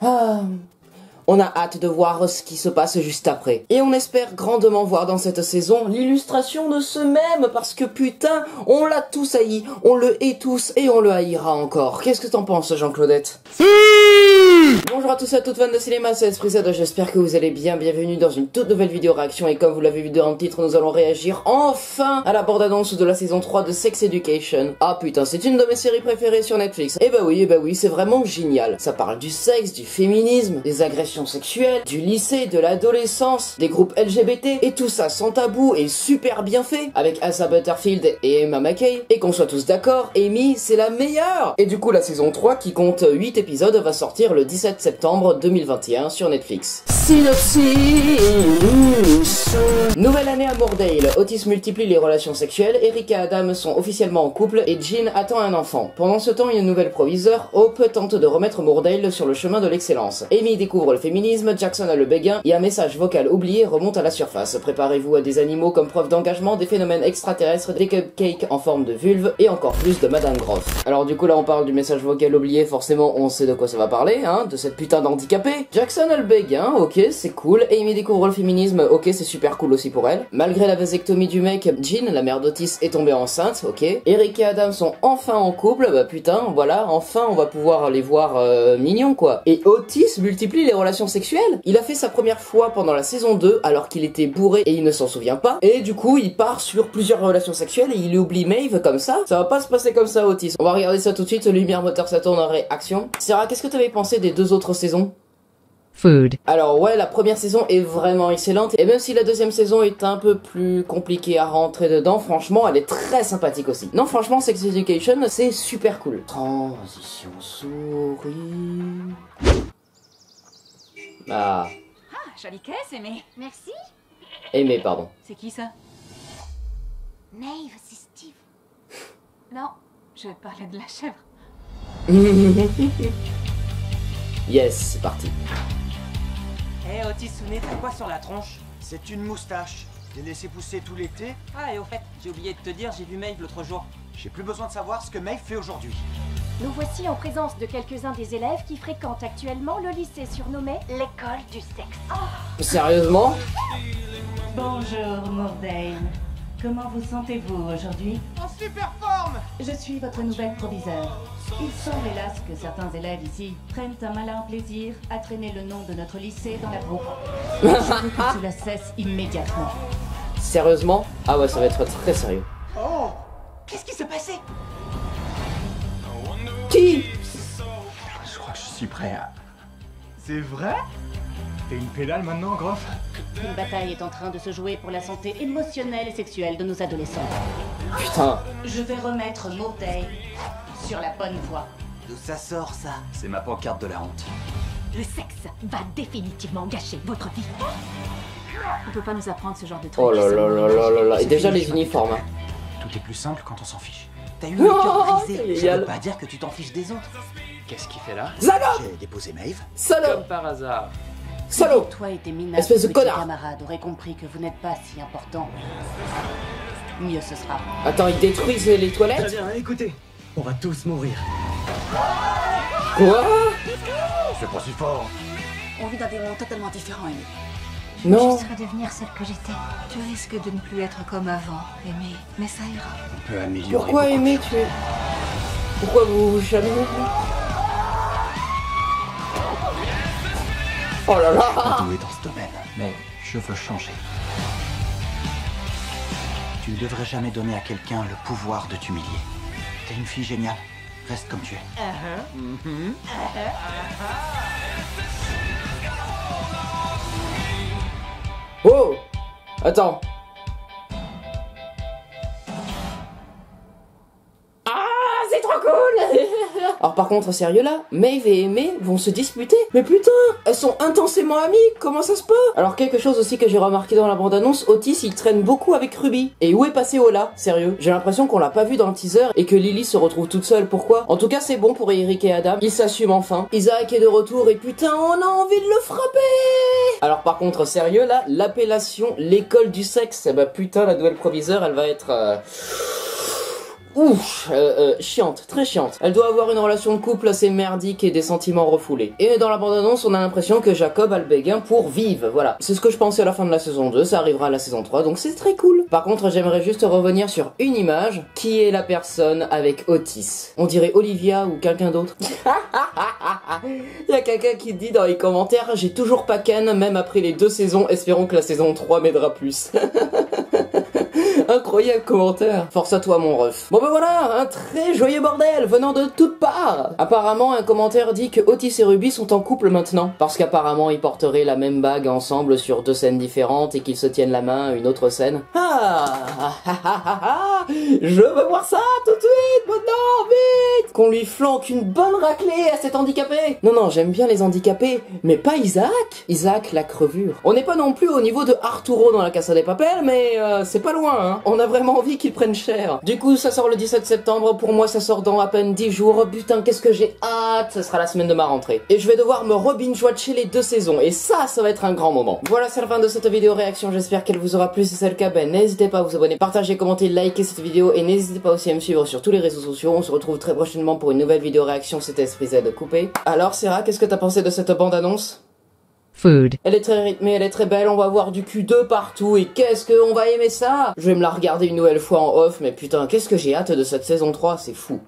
Ah, on a hâte de voir ce qui se passe juste après. Et on espère grandement voir dans cette saison l'illustration de ce mème, parce que putain, on l'a tous haï, on le hait tous et on le haïra encore. Qu'est-ce que t'en penses, Jean-Claudette? Bonjour à tous et à toutes fans de cinéma, c'est Esprit Z, j'espère que vous allez bien, bienvenue dans une toute nouvelle vidéo réaction et comme vous l'avez vu dans le titre, nous allons réagir enfin à la bande-annonce de la saison 3 de Sex Education. Ah putain, c'est une de mes séries préférées sur Netflix. Et bah oui, c'est vraiment génial. Ça parle du sexe, du féminisme, des agressions sexuelles, du lycée, de l'adolescence, des groupes LGBT, et tout ça sans tabou et super bien fait, avec Asa Butterfield et Emma Mackey, et qu'on soit tous d'accord, Amy, c'est la meilleure! Et du coup, la saison 3, qui compte 8 épisodes, va sortir le 17 septembre 2021 sur Netflix. Synopsis. Nouvelle année à Moordale, Otis multiplie les relations sexuelles, Eric et Adam sont officiellement en couple et Jean attend un enfant. Pendant ce temps, une nouvelle proviseure, Hope, tente de remettre Moordale sur le chemin de l'excellence. Amy découvre le féminisme, Jackson a le béguin et un message vocal oublié remonte à la surface. Préparez-vous à des animaux comme preuve d'engagement, des phénomènes extraterrestres, des cupcakes en forme de vulve et encore plus de Madame Groff. Alors du coup là on parle du message vocal oublié, forcément on sait de quoi ça va parler, hein, de cette putain d'handicapée. Jackson a le béguin, ok c'est cool, Amy découvre le féminisme, ok c'est super cool aussi pour elle. Malgré la vasectomie du mec, Jean, la mère d'Otis, est tombée enceinte, ok. Eric et Adam sont enfin en couple, bah putain, voilà, enfin on va pouvoir les voir mignons quoi. Et Otis multiplie les relations sexuelles. Il a fait sa première fois pendant la saison 2 alors qu'il était bourré et il ne s'en souvient pas. Et du coup il part sur plusieurs relations sexuelles et il oublie Maeve comme ça. Ça va pas se passer comme ça Otis. On va regarder ça tout de suite, lumière moteur ça tourne en réaction. Sarah, qu'est-ce que t'avais pensé des deux autres saisons? Food. Alors ouais, la première saison est vraiment excellente et même si la deuxième saison est un peu plus compliquée à rentrer dedans, franchement elle est très sympathique aussi. Non franchement Sex Education c'est super cool. Transition souris. Ah. Ah, jolie caisse, Aimé. Merci. Aimé, pardon. C'est qui ça? Maeve, c'est Steve. Non, je parlais de la chèvre. Yes, c'est parti. Eh Otis, Sounet, t'as quoi sur la tronche? C'est une moustache. Je l'ai laissé pousser tout l'été. Ah, et au fait, j'ai oublié de te dire, j'ai vu Maeve l'autre jour. J'ai plus besoin de savoir ce que Maeve fait aujourd'hui. Nous voici en présence de quelques-uns des élèves qui fréquentent actuellement le lycée surnommé l'école du sexe. Sérieusement? Bonjour Moordale. Comment vous sentez-vous aujourd'hui? En super forme! Je suis votre nouvelle proviseure. Il semble hélas que certains élèves ici prennent un malin plaisir à traîner le nom de notre lycée dans la boue. Je veux que cela cesse immédiatement. Sérieusement? Ah ouais, ça va être très sérieux. Oh! Qu'est-ce qui s'est passé? Qui? Je crois que je suis prêt à... C'est vrai? T'es une pédale maintenant, Groff? Une bataille est en train de se jouer pour la santé émotionnelle et sexuelle de nos adolescents. Putain. Je vais remettre Moordale sur la bonne voie. D'où ça sort, ça? C'est ma pancarte de la honte. Le sexe va définitivement gâcher votre vie. On peut pas nous apprendre ce genre de truc. Oh là là là là là là. Et déjà les uniformes. Tout est plus simple quand on s'en fiche. T'as eu le cœur Oh, brisé. c'est Ça génial. veut pas dire que tu t'en fiches des autres. Qu'est-ce qu'il fait là? Salaud! J'ai déposé Maeve. Salaud! Comme par hasard. Salaud! Toi et tes minables Espèce de petits connard. camarades auraient compris que vous n'êtes pas si important. Mieux ce sera. Attends, ils détruisent les toilettes? Très bien, écoutez, on va tous mourir. Quoi? C'est pas si fort. On vit dans des mondes totalement différents, Aimé. Non. Je serais devenir celle que j'étais. Tu risques de ne plus être comme avant, Aimé. Mais ça ira. On peut améliorer. Pourquoi beaucoup de aimer choses. tuer? Pourquoi vous jamais? Oh là là! Doué dans ce domaine, mais je veux changer. Tu ne devrais jamais donner à quelqu'un le pouvoir de t'humilier. T'es une fille géniale. Reste comme tu es. Oh! Attends. Ah, c'est trop cool! Alors par contre, sérieux là, Maeve et Aimé vont se disputer? Mais putain, elles sont intensément amies, comment ça se peut? Alors quelque chose aussi que j'ai remarqué dans la bande-annonce, Otis il traîne beaucoup avec Ruby. Et où est passé Ola? Sérieux? J'ai l'impression qu'on l'a pas vu dans le teaser et que Lily se retrouve toute seule, pourquoi? En tout cas c'est bon pour Eric et Adam, ils s'assument enfin. Isaac est de retour et putain on a envie de le frapper! Alors par contre sérieux là, l'appellation l'école du sexe, bah putain la nouvelle proviseure elle va être... ouf, chiante, très chiante. Elle doit avoir une relation de couple assez merdique et des sentiments refoulés. Et dans la bande-annonce, on a l'impression que Jacob a le béguin pour vivre, voilà. C'est ce que je pensais à la fin de la saison 2, ça arrivera à la saison 3, donc c'est très cool. Par contre, j'aimerais juste revenir sur une image, qui est la personne avec Otis. On dirait Olivia ou quelqu'un d'autre. Il y a quelqu'un qui dit dans les commentaires, j'ai toujours pas Ken, même après les 2 saisons, espérons que la saison 3 m'aidera plus. Incroyable commentaire. Force à toi mon ref. Bon ben voilà, un très joyeux bordel venant de toutes parts. Apparemment un commentaire dit que Otis et Ruby sont en couple maintenant. Parce qu'apparemment ils porteraient la même bague ensemble sur 2 scènes différentes et qu'ils se tiennent la main à une autre scène. Je veux voir ça tout de suite, maintenant, vite. Qu'on lui flanque une bonne raclée à cet handicapé. Non, j'aime bien les handicapés, mais pas Isaac. Isaac la crevure. On n'est pas non plus au niveau de Arturo dans la Casa de Papel, mais c'est pas loin, hein. On a vraiment envie qu'ils prennent cher. Du coup, ça sort le 17 septembre. Pour moi, ça sort dans à peine 10 jours. Putain, qu'est-ce que j'ai hâte. Ça sera la semaine de ma rentrée. Et je vais devoir me re-binge-watcher les 2 saisons. Et ça va être un grand moment. Voilà, c'est la fin de cette vidéo réaction. J'espère qu'elle vous aura plu. Si c'est le cas, ben n'hésitez pas à vous abonner, partager, commenter, liker cette vidéo. Et n'hésitez pas aussi à me suivre sur tous les réseaux sociaux. On se retrouve très prochainement pour une nouvelle vidéo réaction. C'était Esprit Z coupé. Alors, Sarah, qu'est-ce que t'as pensé de cette bande-annonce? Food. Elle est très rythmée, elle est très belle, on va voir du cul de partout et qu'est-ce qu'on va aimer ça. Je vais me la regarder une nouvelle fois en off, mais putain, qu'est-ce que j'ai hâte de cette saison 3, c'est fou.